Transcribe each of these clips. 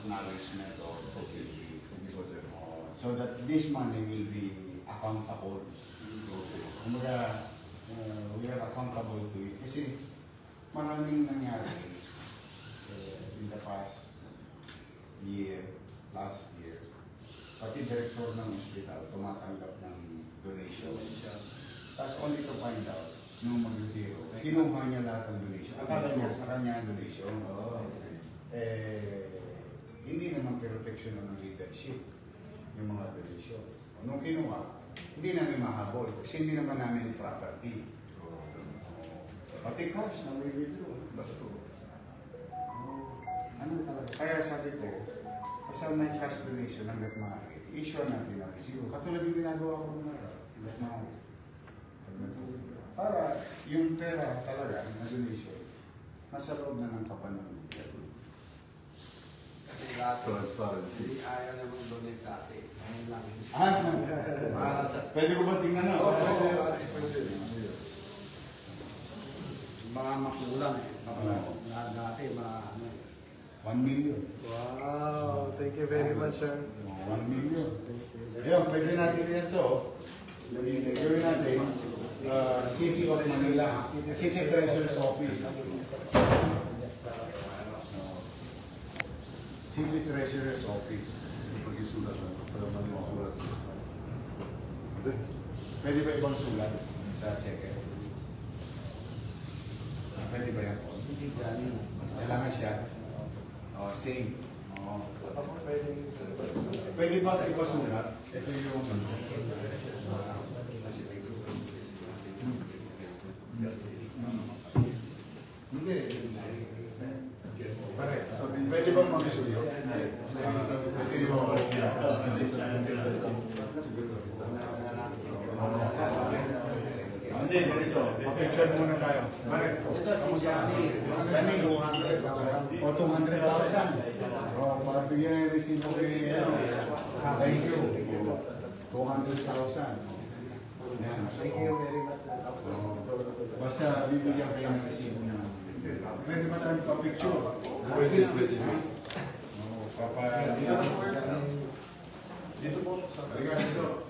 acknowledgement of facility. So that this money will be accountable. Kumbaga, we are accountable to it. Kasi maraming nangyari in the past year, last year, pati director ng hospital tumatanggap ng donation. Tapos only to find out, nung mag-retiro, kinuha niya lahat ng donation. Akala niya sa kanya ang donation. Hindi naman protection ng leadership yung mga donation. Nung kinuha, hindi namin mahabol kasi hindi naman namin property. Pati cash na may withdraw. Ano talaga? Kaya sabi ko, kasama may cash donation hanggat maaari, issue natin na resibo. Katulad yung ginagawa ko ng hanggat maaari. Para yung pera talaga na donation, nasa loob na ng kapanan. Kasi lahat hindi ayaw na mag-donate sa atin. Ayun lang. Pwede ko ba tingnan na? Mga makulang eh. Lahat natin, mga ano eh. 1 million. Wow, thank you very much, sir. 1 million. Ayun, pwede natin yan to. Gawin natin, City of Manila, City Treasurer's Office. City Treasurer's Office. Pwede ba ibang sulat sa cheque? Pwede ba yan? Kailangan siya? Same. Pwede ba ibang sulat? Ito yung... Hindi. Pare, pwede ba mag-isuyo? Pwede ba Hindi, ganito. Pa-picture muna tayo. Pare, kamusta? Dani, o 200,000. Pabigyan yung resibo kay, thank you. 200,000. Thank you very much. Basta bibigyan kayo ng resibo na. Pwede ba tayo pa-picture? Pwede, pwede. Dito po. Halika dito.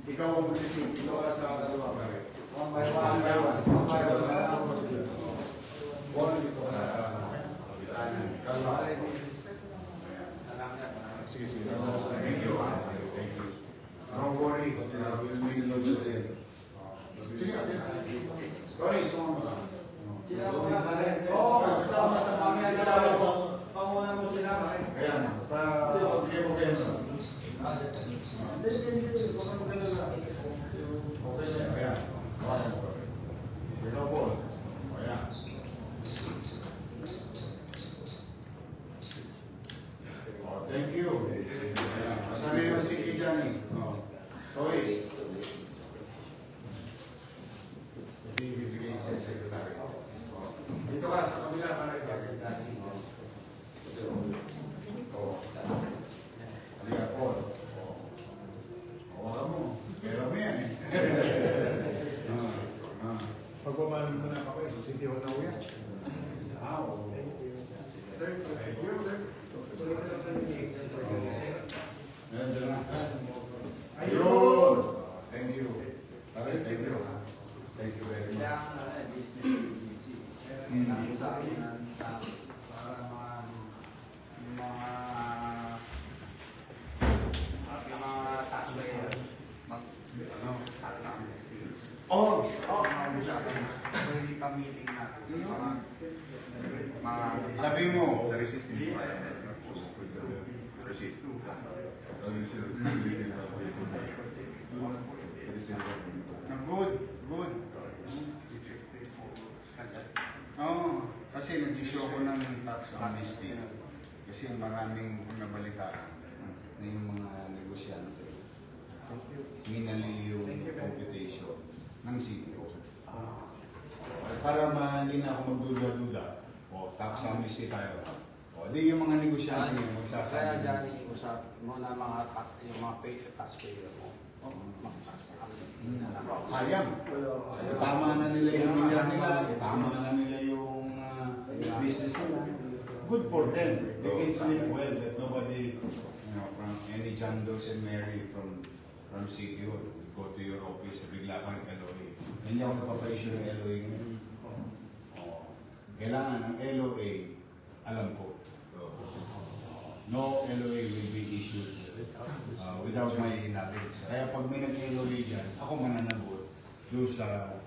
Ikaw ang mag-isip. Ito ka sa dalawa pare. One by one. Dito ka sa kapitanan. Sige, sige. Thank you. Thank you. Don't worry. We'll make notes of it. Sige, sorry, sumama ka. Oo, kasama sa pamilya nila. Panguna mo sila. Kaya, pa-bigay mo kayo sa. Thank you. Masana yung sige dyan. Toys. Bibigay sa secretary. Dito ka sa kabila para ikaw. Halika po. Wala mo. Pero mo yan eh. Pagpapalong mo na ako sa City Hall na uyan. Thank you. Ayun! Thank you. Thank you. Thank you very much. Sabi mo, sa receipt. Good. Kasi nag-issue ako ng tax amnesty. Kasi maraming nabalitaan na yung mga negosyante. Minali yung computation ng CEO. Para hindi na ako magduda-duda. Tax amnesty tayo. Di yung mga negosyante yung magsasabi. Kaya dyan iusap mo na yung mga taxpayer mo. Sayang. Tama na nila yung milyar nila. Tama na nila yung business nila. good for them. They can sleep well that nobody, you know, from any John Doe's and Mary from City Hall, go to your office, bigla kang LOA. Hindi ako napapa-issue ng LOA ngayon. Kailangan ng LOA, alam ko. No LOA will be issued without my knowledge. Kaya pag may nag-LOA dyan, ako mananagot doon sa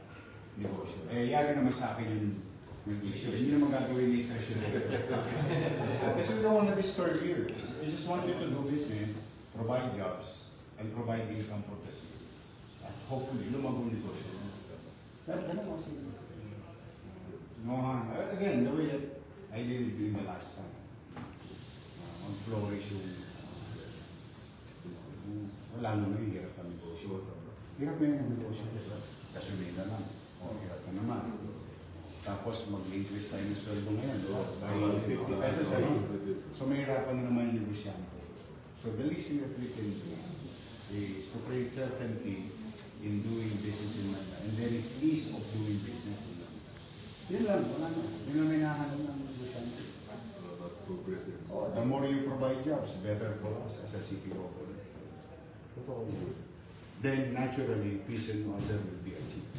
negosyo. Eh, yari naman sa akin yung issue. Hindi naman gagawin ni Treasury. Kasi we don't want to disturb you. We just want you to do business, provide jobs, and provide income for the city. At hopefully, lumagong negosyo. Ganun kasi. No, again, the way that I did it the last time. Mag-flourish yung wala naman yung hirap ang negosyo. Hirap na yung negosyo. Kasunida lang. O, hirap na naman. Tapos mag-increase tayo ng sweldo ngayon. By 50 pesos a month. So may hirapan na naman yung negosyante. So the least thing that we can do is to create certainty in doing business in Manila. And there is ease of doing business in Manila. Yun lang, wala na. Yun ang minahanap ng negosyante. The more you provide jobs, better for us as a city government. Then naturally, peace and order will be achieved.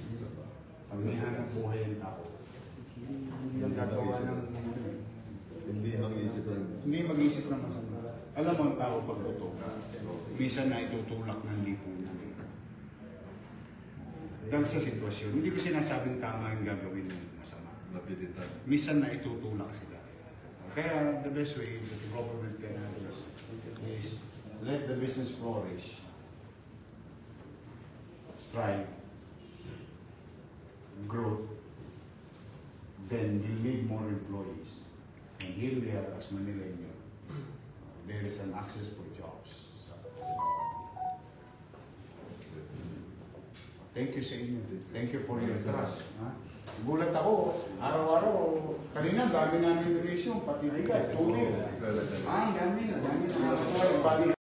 Pag may hanap buhay ang tao, hindi lang gagawa ng hindi mag-isip ng masama. Alam mo ang tao pag totoo ka, minsan na itutulak ng lipunan. Dahil sa sitwasyon, hindi ko sinasabing tama yung gagawin ng masama. Minsan na itutulak sila. Kaya the best way that the government can handle is let the business flourish, strive, grow, then you need more employees. And here we are as Manileño, there is an access for jobs. So, thank you sa inyo. Thank you for your trust. Gulat ako, araw-araw, kanina dami namin donation, pati bigas, tubig. Dami na.